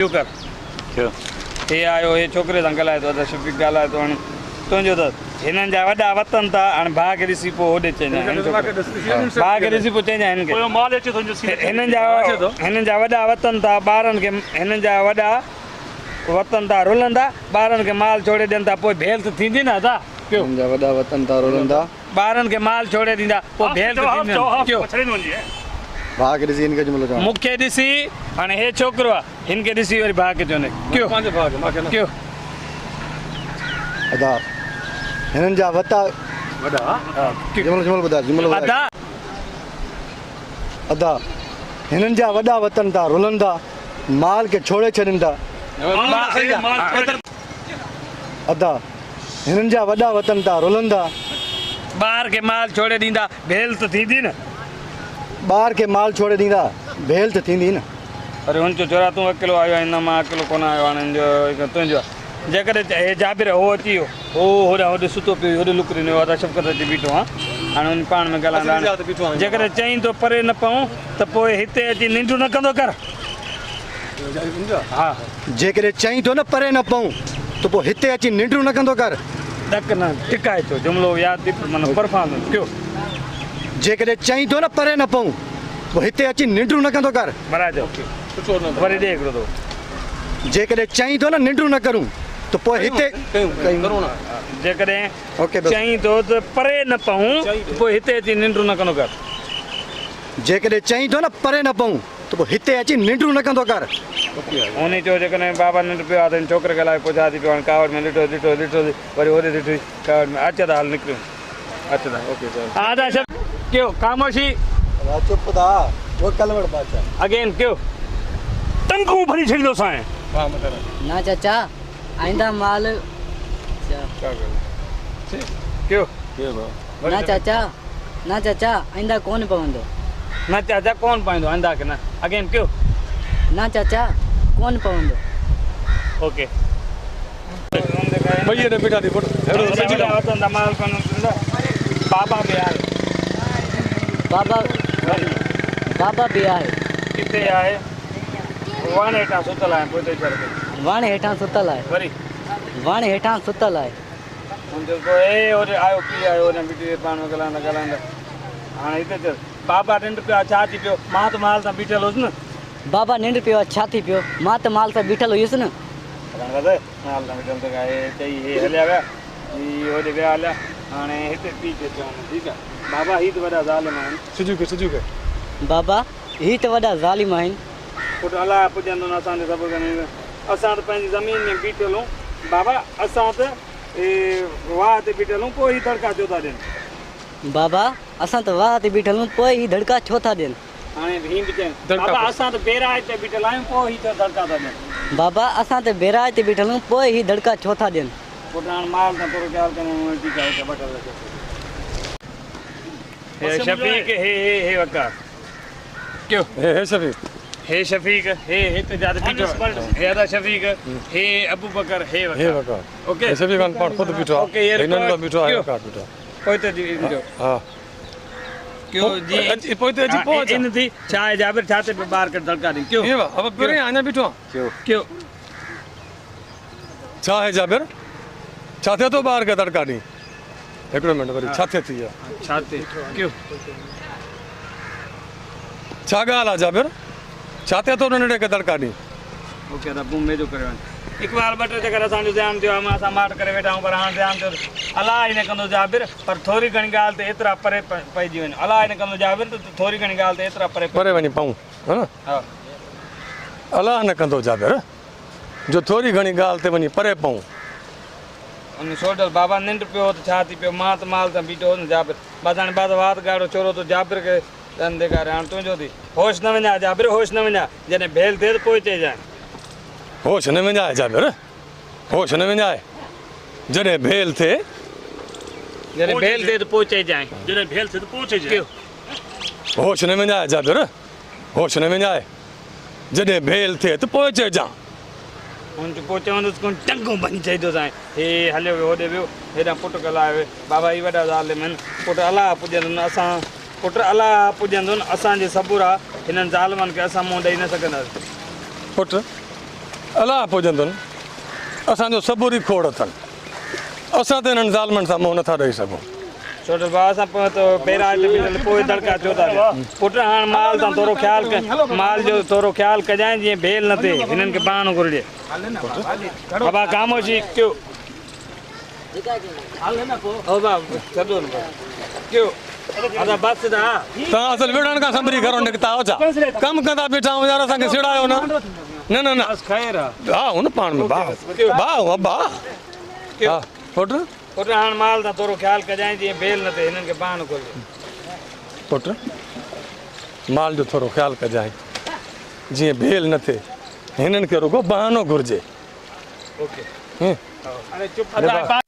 क्यों कर ये आयो ये छोकरे सां ॻाल्हाए थो शफ़ीक ॻाल्हाए थो हाणे तुंहिंजो त हिननि जा वॾा वतन था हाणे भाउ खे ॾिसी पोइ होॾे चइजांइ भाउ खे ॾिसी पोइ चइजांइ हिननि जा वॾा वतन था ॿारनि खे हिननि जा वॾा वतन था रुलंदा ॿारनि खे माल छोड़े ॾियनि था पोइ भेल त थींदी न था क्यों हिननि जा वॾा वतन था रुलंदा ॿारनि खे माल छोड़े ॾींदा पोइ भेल त थींदी क्यों भाउ खे ॾिसी हिनखे जुमिलो चवणो मूंखे ॾिसी हाणे हे छोकिरो आहे हिन खे ॾिसी वरी भाउ खे चवंदे क्यों क्यों अदा हिननि जा वॾा जुमिलो ॿुधाए जुमिलो अदा हिननि जा वॾा वतन था रुलंदा माल खे छोड़े छॾनि था अदा हिननि जा वॾा वतन था रुलंदा ॿार खे माल छोड़े ॾींदा भेल त थींदी न ॿार खे माल छोड़े ॾींदा भेल त थींदी न अरे हुनजो चोरा तूं अकेलो आयो आहे न मां अकेलो कोन आयो हाणे हिनजो तुंहिंजो आहे जेकॾहिं हे जाबिर हो अची वियो हो होॾां होॾे सुतो पियो होॾे लुकिरी वियो आहे शफ़क़त अची बीठो आहे हाणे हुन पाण में ॻाल्हाईंदा जेकॾहिं चईं तो परे न पऊं त पोइ हिते अची निंड न कंदो कर हा जेकॾहिं चईं थो न परे न पऊं त पोइ हिते अची निंड न कंदो कर ॾक न टिकाए थो जुमिलो यादि माना परफॉर्मेंस कयो जेकॾहिं चईं थो न परे न पऊं पोइ हिते अची निंड न कंदो कर बराबरि वरी ॾे हिकिड़ो दफ़ो जेकॾहिं चईं थो न निंड न करूं त पोइ हिते जेकॾहिं चईं थो त परे न पऊं पोइ हिते अची निंड न कंदो कर जेकॾहिं चईं थो न परे न पऊं त पोइ हिते अची निंड न कंदो कर उन चयो जेकॾहिं बाबा निंड पियो आहे त छोकिरे खे लाइ पोइ छा थी पियो हाणे कावड़ में ॾिठो वरी होॾे ॾिठी कावड़ में अच था हल निकिरियो अच था कयो ख़ामोशी चुप था वो कलवड़ बादशाह अगेन कयो टंगू भरी छॾींदो साईं ना चाचा आइंदा माल कयो ना चाचा आइंदा कौन पवंदो न चाचा कोन पाईंदो आइंदा के न अगेन कयो ना चाचा कौन पवंदो ओके भैया ने बेटा दी फोटो वतन माल कोन बाबा बि आहे बाबा भी आहे किथे आहे वण हेठां सुतल आहे पोइ चढ़ के वण हेठां सुतल आहे वरी वण हेठां सुतल आहे हुनजो पोइ हे होॾे आयो पी आयो हुन बीठी पाण में ॻाल्हाईंदा हाणे हिते चल बाबा निंड पियो आहे छा थी पियो मां त माल सां बीठल हुउसि न बाबा निंड पियो आहे छा थी पियो मां त माल सां बीठल हुयुसि न माल सां बीठल त चई हे हलिया विया ही होॾे विया हलिया हाणे हिते पी खे चवनि ठीकु आहे बाबा ही त वॾा ज़ालिम आहिनि सिजू के बाबा ही त वॾा ज़ालिम आहिनि पुटु अलाह पुॼंदो न असांजे सभु असां त पंहिंजी ज़मीन में बीठल आहियूं बाबा असां त वाह ते बीठल आहियूं पोइ ही दड़का छो था ॾियनि बाबा असां त वाह ते बीठल आहियूं पोइ ही दड़का छो था ॾियनि हाणे ही बि चवनि बाबा असां त बेराए ते बीठल आहियूं पोइ ही दड़का था ॾियनि बाबा असां त बेराए ते बीठल आहियूं पोइ ही दड़का छो था ॾियनि पुटु हाणे माल सां थोरो ख़्यालु कयूं ठीकु आहे हे शफ़ीक हे वकार क्यों हे शफीक हे शफ़ीक हे हिते जाते बीठो हे अदा शफ़ीक हे अबू बकर हे वकार ओके शफीक खान पाण खुद बीठो ओके ये हिनन का बीठो आहे वकार बीठो पोइते जी बीठो हां क्यों जी पोइते जी पहुंच इन थी छा है जाबिर छाते पे बाहर कर धड़का दी क्यों ये अब परे आने बीठो क्यों छा है जाबिर छाते तो बाहर का धड़का दी हिकिड़ो मिनट वरी छाते थी छाते क्यों छा ॻाल्हि आहे जाबिर छाते तो नंढड़े खे धड़का दी ओके दा बूम मेजो करे इकबाल ॿ टे चकर असांजो ध्यानु थियो आहे असां माट करे वेठा आहियूं पर हाणे ध्यानु थियो अलाह इन कंदो जाबिर पर थोरी घणी ॻाल्हि ते एतिरा परे पइजी वञो अलाह इन कंदो जाबिर त थोरी घणी ॻाल्हि ते एतिरा परे वञी पऊं हा न हा अलाह न कंदो जाबिर जो थोरी घणी ॻाल्हि ते वञी परे पऊं उन सोडल बाबा निंड पियो त छा थी पियो मां त माल सां बीठो हुउसि न जाबिर बसि हाणे बाद वात ॻाढ़ो चोरो तो जाबिर खे ॾन ॾेखारे हाणे तुंहिंजो थी होश न वञा जाबिर होश न वञा जॾहिं भेल थिए त पोइ चइजांइ होश न विञाए जाबिर होश न विञाए जॾहिं भेल थिए त पोइ चइजांइ होश न विञाए जाबिर होश न विञाए जॾहिं भेल थिए त पोइ चइजांइ हुन पोइ चवंदुसि कोन टंगू भञी चईंदो साईं हे हलियो वियो होॾे वियो हेॾां पुटु ॻाल्हाए वियो बाबा ही वॾा ज़ालिम आहिनि पुटु अलाह पुॼंदुनि असां पुटु अलाह पुॼंदुनि असांजे सबुर आहे हिननि ज़ालिमनि खे असां मुंहुं ॾेई न सघंदासीं पुटु अलाह पुॼंदुनि असांजो सबूर ई खोड़ अथनि असां त हिननि ज़ालमनि सां मुंहुं नथा ॾेई सघूं छोटल भाउ असां पहिरां पोइ दड़का चो था पुट हाणे माल तां थोरो ख्यालु कयो माल जो थोरो ख्यालु कजांइ जीअं भेल न थिए हिननि खे बहानो घुरिजे बाबा ख़ामोशी कयो हो बाबा छॾो न कयो असां बस दा तव्हां असल विढ़ण खां संभरी घरो निकिता हो छा कमु कंदा बीठा आहियूं यार असांखे सिड़ायो न न न न बस ख़ैर आहे हा हुन पाण में भाउ भाउ भाउ हा पुट पुट हाणे माल तां थोरो ख्यालु कजांइ जीअं भेल न थिए हिननि खे बहानो घुरिजे पुट माल जो थोरो ख़्यालु कजांइ जीअं भेल न थिए हिननि खे रुगो बहानो घुरिजे ओके अरे चुप